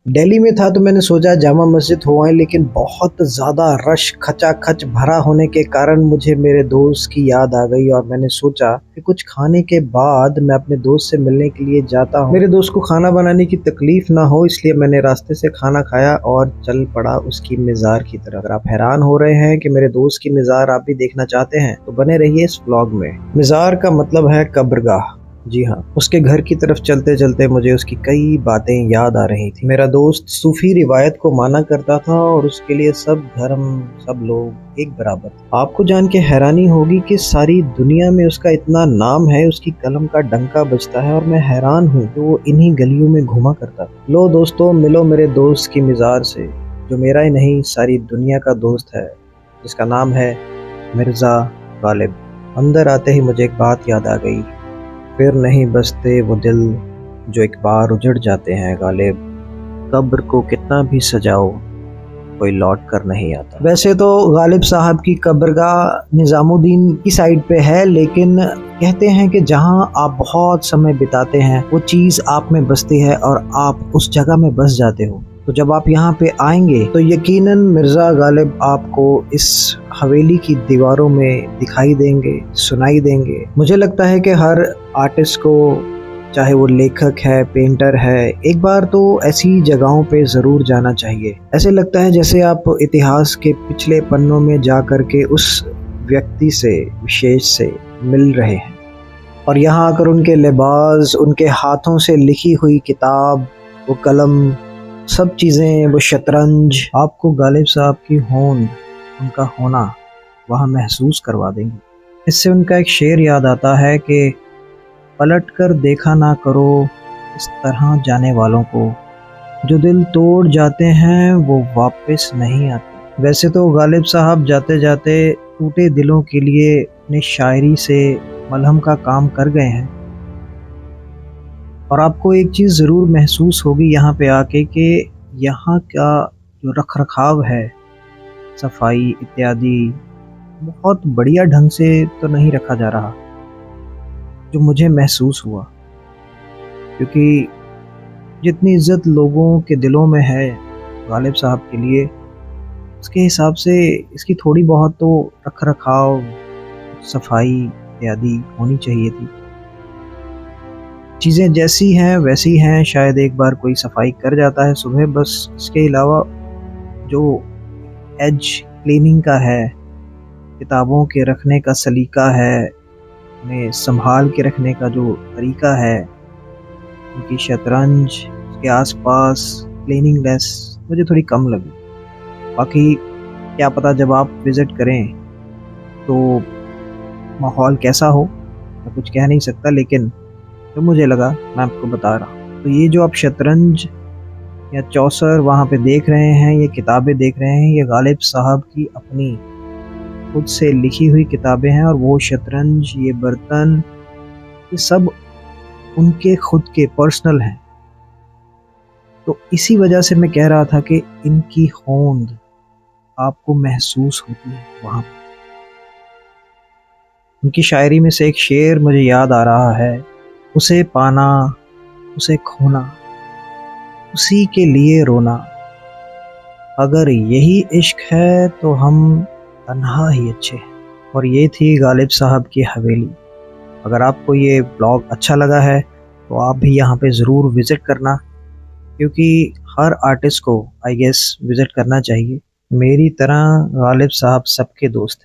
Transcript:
दिल्ली में था तो मैंने सोचा जामा मस्जिद हो आए, लेकिन बहुत ज़्यादा रश खचाखच भरा होने के कारण मुझे मेरे दोस्त की याद आ गई और मैंने सोचा कि कुछ खाने के बाद मैं अपने दोस्त से मिलने के लिए जाता हूँ। मेरे दोस्त को खाना बनाने की तकलीफ ना हो, इसलिए मैंने रास्ते से खाना खाया और चल पड़ा उसकी मज़ार की तरफ। अगर आप हैरान हो रहे हैं कि मेरे दोस्त की मज़ार आप भी देखना चाहते हैं तो बने रहिए इस व्लॉग में। मज़ार का मतलब है कब्रगाह। जी हाँ, उसके घर की तरफ चलते चलते मुझे उसकी कई बातें याद आ रही थी। मेरा दोस्त सूफी रिवायत को माना करता था और उसके लिए सब धर्म, सब लोग एक बराबर थे। आपको जान के हैरानी होगी कि सारी दुनिया में उसका इतना नाम है, उसकी कलम का डंका बजता है और मैं हैरान हूँ कि वो इन्हीं गलियों में घुमा करता था। लो दोस्तों, मिलो मेरे दोस्त की मज़ार से, जो मेरा ही नहीं सारी दुनिया का दोस्त है, जिसका नाम है मिर्ज़ा गालिब। अंदर आते ही मुझे एक बात याद आ गई, फिर नहीं बसते वो दिल जो एक बार उजड़ जाते हैं गालिब। कब्र को कितना भी सजाओ, कोई लौट कर नहीं आता। वैसे तो गालिब साहब की कब्रगाह निज़ामुद्दीन की साइड पे है, लेकिन कहते हैं कि जहां आप बहुत समय बिताते हैं वो चीज़ आप में बसती है और आप उस जगह में बस जाते हो। तो जब आप यहाँ पे आएंगे तो यकीनन मिर्ज़ा गालिब आपको इस हवेली की दीवारों में दिखाई देंगे, सुनाई देंगे। मुझे लगता है कि हर आर्टिस्ट को, चाहे वो लेखक है, पेंटर है, एक बार तो ऐसी जगहों पे ज़रूर जाना चाहिए। ऐसे लगता है जैसे आप इतिहास के पिछले पन्नों में जा कर के उस व्यक्ति से, विशेष से मिल रहे हैं और यहाँ आकर उनके लिबास, उनके हाथों से लिखी हुई किताब, वो कलम, सब चीज़ें, वो शतरंज आपको गालिब साहब की होंद, उनका होना वहाँ महसूस करवा देंगी। इससे उनका एक शेर याद आता है कि पलट कर देखा ना करो इस तरह जाने वालों को, जो दिल तोड़ जाते हैं वो वापस नहीं आते। वैसे तो गालिब साहब जाते जाते टूटे दिलों के लिए अपनी शायरी से मलहम का काम कर गए हैं और आपको एक चीज़ ज़रूर महसूस होगी यहाँ पे आके कि यहाँ का जो रख रखाव है, सफाई इत्यादि, बहुत बढ़िया ढंग से तो नहीं रखा जा रहा, जो मुझे महसूस हुआ। क्योंकि जितनी इज्जत लोगों के दिलों में है गालिब साहब के लिए, उसके हिसाब से इसकी थोड़ी बहुत तो रख रखाव, सफाई इत्यादि होनी चाहिए थी। चीज़ें जैसी हैं वैसी हैं, शायद एक बार कोई सफाई कर जाता है सुबह बस। इसके अलावा जो एज क्लीनिंग का है, किताबों के रखने का सलीका है, उन्हें संभाल के रखने का जो तरीका है, उनकी शतरंज, उसके आसपास क्लीनिंगनेस मुझे थोड़ी कम लगी। बाकी क्या पता जब आप विज़िट करें तो माहौल कैसा हो, मैं कुछ कह नहीं सकता, लेकिन जो मुझे लगा मैं आपको बता रहा हूँ। तो ये जो आप शतरंज या चौसर वहाँ पे देख रहे हैं, ये किताबें देख रहे हैं, ये गालिब साहब की अपनी खुद से लिखी हुई किताबें हैं। और वो शतरंज, ये बर्तन, ये सब उनके खुद के पर्सनल हैं। तो इसी वजह से मैं कह रहा था कि इनकी होंद आपको महसूस होती है वहाँ पे। उनकी शायरी में से एक शेर मुझे याद आ रहा है, उसे पाना, उसे खोना, उसी के लिए रोना, अगर यही इश्क है तो हम तन्हा ही अच्छे हैं। और ये थी गालिब साहब की हवेली। अगर आपको ये ब्लॉग अच्छा लगा है तो आप भी यहाँ पे ज़रूर विज़िट करना, क्योंकि हर आर्टिस्ट को आई गेस विज़िट करना चाहिए। मेरी तरह गालिब साहब सबके दोस्त हैं।